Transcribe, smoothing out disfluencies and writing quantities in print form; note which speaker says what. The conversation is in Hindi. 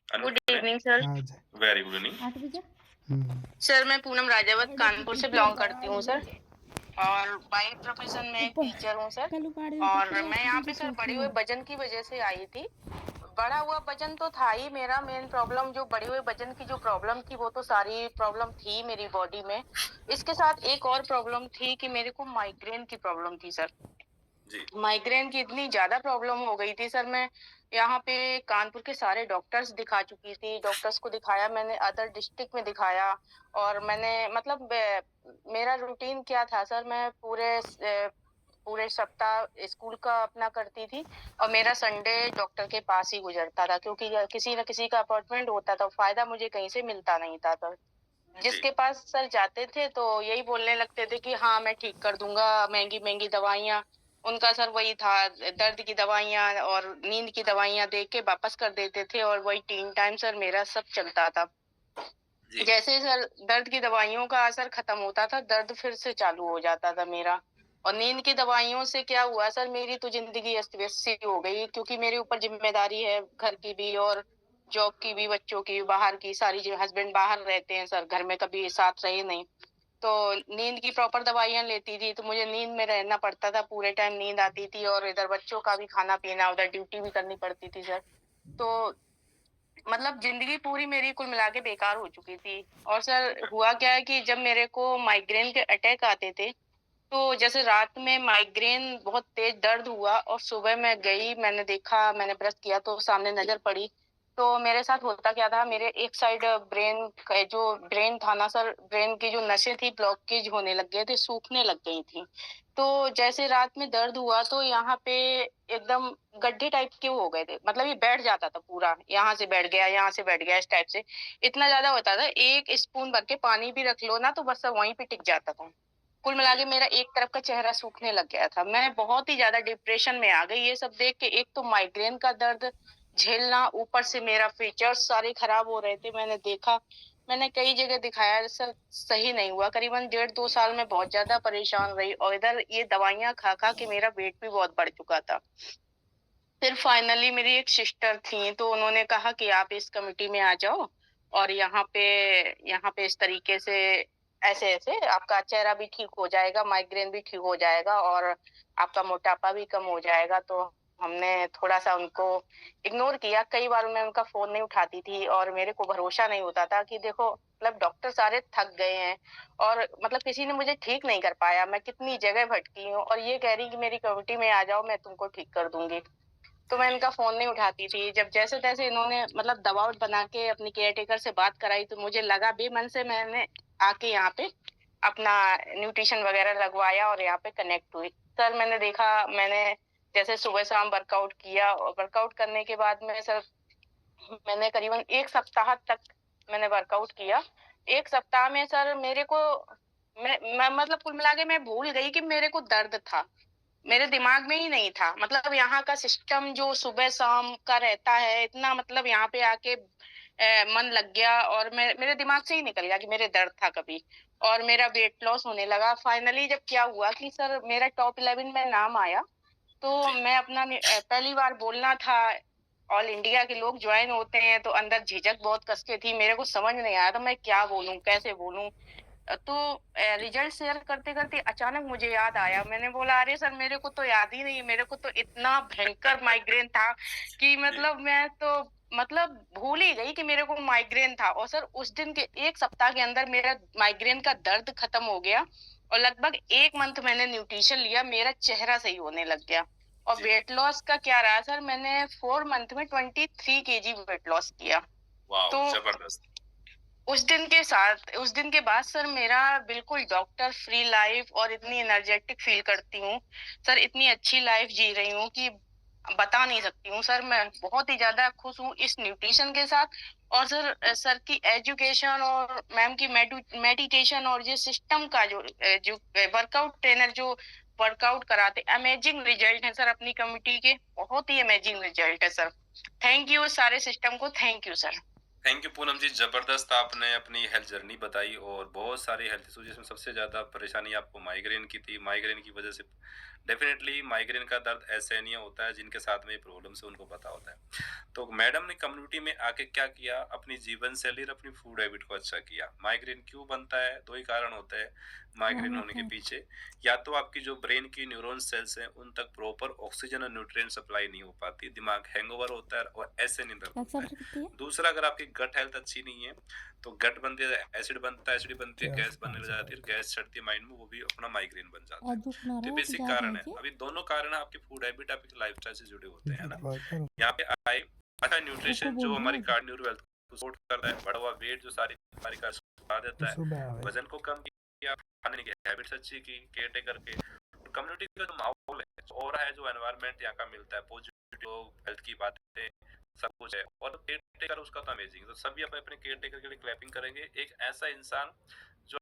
Speaker 1: Good evening sir.
Speaker 2: आज
Speaker 1: वेरी गुड इवनिंग।
Speaker 3: 8 बजे।
Speaker 1: सर मैं पूनम राजावत कानपुर से बिलोंग करती हूँ सर, और बाई प्रोफेशन में एक
Speaker 3: ऊपर
Speaker 1: टीचर हूँ सर।
Speaker 3: कल उपाड़ देते
Speaker 1: और
Speaker 3: फिर
Speaker 1: मैं
Speaker 3: रात
Speaker 1: यहाँ
Speaker 3: को
Speaker 1: पे सर
Speaker 3: चौथी
Speaker 1: बढ़े हुए
Speaker 3: ओर।
Speaker 1: वजन की वजह से आई थी। बढ़ा हुआ वजन तो था ही मेरा मेन प्रॉब्लम, जो बढ़े हुए वजन की जो प्रॉब्लम थी वो तो सारी प्रॉब्लम थी मेरी बॉडी में। इसके साथ एक और प्रॉब्लम थी कि मेरे को माइग्रेन की प्रॉब्लम थी सर। जी। माइग्रेन की इतनी ज्यादा प्रॉब्लम हो गई थी सर, मैं यहाँ पे कानपुर के सारे डॉक्टर्स दिखा चुकी थी। डॉक्टर्स को दिखाया मैंने, अदर डिस्ट्रिक्ट में दिखाया। और मैंने मतलब मेरा रूटीन क्या था सर, मैं पूरे सप्ताह स्कूल का अपना करती थी, और मेरा संडे डॉक्टर के पास ही गुजरता था, क्योंकि किसी न किसी का अपॉइंटमेंट होता था, फायदा मुझे कहीं से मिलता नहीं था सर। जिसके पास सर जाते थे तो यही बोलने लगते थे कि हाँ मैं ठीक कर दूंगा, महंगी महंगी दवाइयाँ। उनका सर वही था, दर्द की दवाइयाँ और नींद की दवाइयाँ दे के वापस कर देते थे, और वही 3 टाइम सर मेरा सब चलता था। जैसे सर दर्द की दवाइयों का असर खत्म होता था, दर्द फिर से चालू हो जाता था मेरा। और नींद की दवाइयों से क्या हुआ सर, मेरी तो जिंदगी अस्त व्यस्त सी हो गई, क्योंकि मेरे ऊपर जिम्मेदारी है घर की भी और जॉब की भी, बच्चों की, बाहर की सारी। जो हस्बैंड बाहर रहते हैं सर, घर में कभी साथ रहे नहीं, तो नींद की प्रॉपर दवाइयाँ लेती थी, तो मुझे नींद में रहना पड़ता था, पूरे टाइम नींद आती थी, और इधर बच्चों का भी खाना पीना, उधर ड्यूटी भी करनी पड़ती थी सर। तो मतलब जिंदगी पूरी मेरी कुल मिला के बेकार हो चुकी थी। और सर हुआ क्या है कि जब मेरे को माइग्रेन के अटैक आते थे, तो जैसे रात में माइग्रेन बहुत तेज दर्द हुआ, और सुबह मैं गई, मैंने देखा, मैंने ब्रश किया तो सामने नजर पड़ी। तो मेरे साथ होता क्या था, मेरे एक साइड जो ब्रेन था ना सर, ब्रेन की जो नसें थी ब्लॉकेज होने लग गए थे, सूखने लग गई थी। तो जैसे रात में दर्द हुआ तो यहाँ पे एकदम गड्ढे टाइप के हो गए थे, मतलब ये बैठ जाता था पूरा, यहाँ से बैठ गया, यहाँ से बैठ गया, इस टाइप से। इतना ज्यादा होता था, एक स्पून भर के पानी भी रख लो ना तो बस वहीं पे टिक जाता था। कुल मिला के मेरा एक तरफ का चेहरा सूखने लग गया था, मैं बहुत ही ज्यादा डिप्रेशन में आ गई ये सब देख के। एक तो माइग्रेन का दर्द झेलना, ऊपर से मेरा फीचर्स सारे खराब हो रहे थे। मैंने देखा, मैंने कई जगह दिखाया सर, सही नहीं हुआ। करीबन 1.5-2 साल में बहुत ज्यादा परेशान रही, और इधर ये दवाइयां खा खा के मेरा वेट भी बहुत बढ़ चुका था। फिर फाइनली मेरी एक सिस्टर थी, तो उन्होंने कहा कि आप इस कमिटी में आ जाओ, और यहाँ पे इस तरीके से ऐसे ऐसे आपका चेहरा भी ठीक हो जाएगा, माइग्रेन भी ठीक हो जाएगा, और आपका मोटापा भी कम हो जाएगा। तो हमने थोड़ा सा उनको इग्नोर किया, कई बार मैं उनका फोन नहीं उठाती थी, और मेरे को भरोसा नहीं होता था कि देखो मतलब डॉक्टर सारे थक गए हैं, और मतलब किसी ने मुझे ठीक नहीं कर पाया, मैं कितनी जगह भटकी हूँ, और ये कह रही कि मेरी कमिटी में आ जाओ, मैं तुमको ठीक कर दूंगी। तो मैं इनका फ़ोन नहीं उठाती थी। जब जैसे-तैसे इन्होंने मतलब दबाव बना के अपनी केयरटेकर से बात कराई, तो मुझे लगा बेमन से मैंने आके यहाँ पे अपना न्यूट्रिशन वग़ैरह लगवाया, और यहाँ पे कनेक्ट हुई। सर मैंने देखा, मैंने जैसे सुबह-शाम वर्कआउट किया, और वर्कआउट करने के बाद में सर मैंने करीबन 1 सप्ताह तक मैंने वर्कआउट किया। 1 सप्ताह में सर मेरे को मैं मतलब कुल मिला के मैं भूल गई कि मेरे को दर्द था। मेरे दिमाग में ही नहीं था। मतलब यहाँ का सिस्टम जो सुबह-शाम का रहता है, इतना मतलब यहाँ पे आके मन लग गया, और मेरे दिमाग से ही निकल गया कि मेरे दर्द था कभी, और मेरा वेट लॉस होने लगा। फाइनली जब क्या हुआ कि सर मेरा टॉप 11 में नाम आया, तो मैं अपना पहली बार बोलना था, ऑल इंडिया के लोग जॉइन होते हैं, तो अंदर झिझक बहुत कस के थी। मेरे को समझ नहीं आया था मैं क्या बोलूँ, कैसे बोलूँ? तो रिजल्ट शेयर करते-करते अचानक मुझे याद आया। मैंने बोला, "अरे सर मेरे को तो याद ही नहीं, मेरे को तो इतना भयंकर माइग्रेन था कि मतलब मैं तो मतलब भूल ही गई कि मेरे को माइग्रेन था।" और सर उस दिन के 1 सप्ताह के अंदर मेरा माइग्रेन का दर्द खत्म हो गया, और लगभग 1 मंथ मैंने न्यूट्रिशन लिया, मेरा चेहरा सही होने लग गया। और वेट लॉस का क्या रहा सर, मैंने 4 मंथ में 23 केजी वेट लॉस किया। वाओ! तो जबरदस्त। उस दिन के बाद सर मेरा बिल्कुल डॉक्टर फ्री लाइफ, और इतनी एनर्जेटिक फील करती हूँ सर, इतनी अच्छी लाइफ जी रही हूँ कि बता नहीं सकती हूँ सर। मैं बहुत ही ज्यादा खुश हूँ इस न्यूट्रिशन के साथ। और सर की एजुकेशन, और मैम की मेडिटेशन, और ये सिस्टम का जो वर्कआउट ट्रेनर जो वर्कआउट कराते, अमेजिंग रिजल्ट है सर अपनी कमिटी के, बहुत ही अमेजिंग रिजल्ट है सर। थैंक यू सारे सिस्टम को, thank you sir. Thank you Poonam ji, ज़बरदस्त आपने अपनी हेल्थ जर्नी बताई, और बहुत सारी हेल्थ इश्यूज़ जिसमें सबसे ज़्यादा परेशानी आपको माइग्रेन की थी। माइग्रेन की वज़ह से
Speaker 2: डेफिनेटली माइग्रेन का दर्द ऐसे नहीं होता है जिनके साथ में प्रॉब्लम से उनको पता होता है। तो मैडम ने कम्युनिटी में आके क्या किया, अपनी जीवन शैली और अपनी फूड हैबिट को अच्छा किया। माइग्रेन क्यों बनता है? दो ही कारण होते हैं
Speaker 3: हाँ
Speaker 2: माइग्रेन होने के
Speaker 3: बताएं।
Speaker 2: पीछे। या तो आपकी जो ब्रेन की न्यूरॉन सेल्स हैं उन तक प्रॉपर ऑक्सीजन और न्यूट्रिएंट सप्लाई नहीं हो पाती, दिमाग हैंगओवर होता है और ऐसे नहीं दर्द
Speaker 3: क्या
Speaker 2: होता
Speaker 3: एक्सेप्ट
Speaker 2: है।
Speaker 3: करती है?
Speaker 2: दूसरा, अगर आपकी गट हेल्थ अच्छी नहीं है तो गट बनती है, एसिड बनता है, एसिड बनती है,
Speaker 4: चार से
Speaker 2: गैस बनने
Speaker 4: पाँच
Speaker 2: लग
Speaker 4: सौ
Speaker 2: जाती है,
Speaker 4: तक।
Speaker 2: गैस चढ़ती है माइंड में, वो भी अपना माइग्रेन बन जाता है।
Speaker 3: एजुक ना
Speaker 2: तो ये
Speaker 3: रहे आप
Speaker 2: बेसिक
Speaker 3: याद
Speaker 2: कारण है।
Speaker 3: रखिए।
Speaker 2: अभी दोनों कारण आपकी फूड हैबिट, आपकी लाइफस्टाइल से जुड़े होते हैं, है ना।
Speaker 4: वर्कर
Speaker 2: यहाँ पे आए अच्छा
Speaker 3: कोको
Speaker 2: न्यूट्रिशन जो
Speaker 3: बोल रही
Speaker 2: हमारी
Speaker 3: हूँ।
Speaker 2: कार्डियो हेल्थ को सपोर्ट करता है, बढ़ा हुआ वेट जो सारी बीमारी का सुधार
Speaker 4: वो
Speaker 2: देता है,
Speaker 4: सुबह आवे।
Speaker 2: वजन को कम किया, खाने की हैबिट्स अच्छी की केयर टेकर के। कम्युनिटी का जो माहौल है, और है जो एनवायरनमेंट यहाँ का मिलता है, पॉजिटिव हेल्थ की बातें, सब कुछ है। और केयर टेकर उसका तो अमेजिंग, तो सभी अपने अपने केयर टेकर के लिए क्लैपिंग करेंगे। एक ऐसा इंसान जो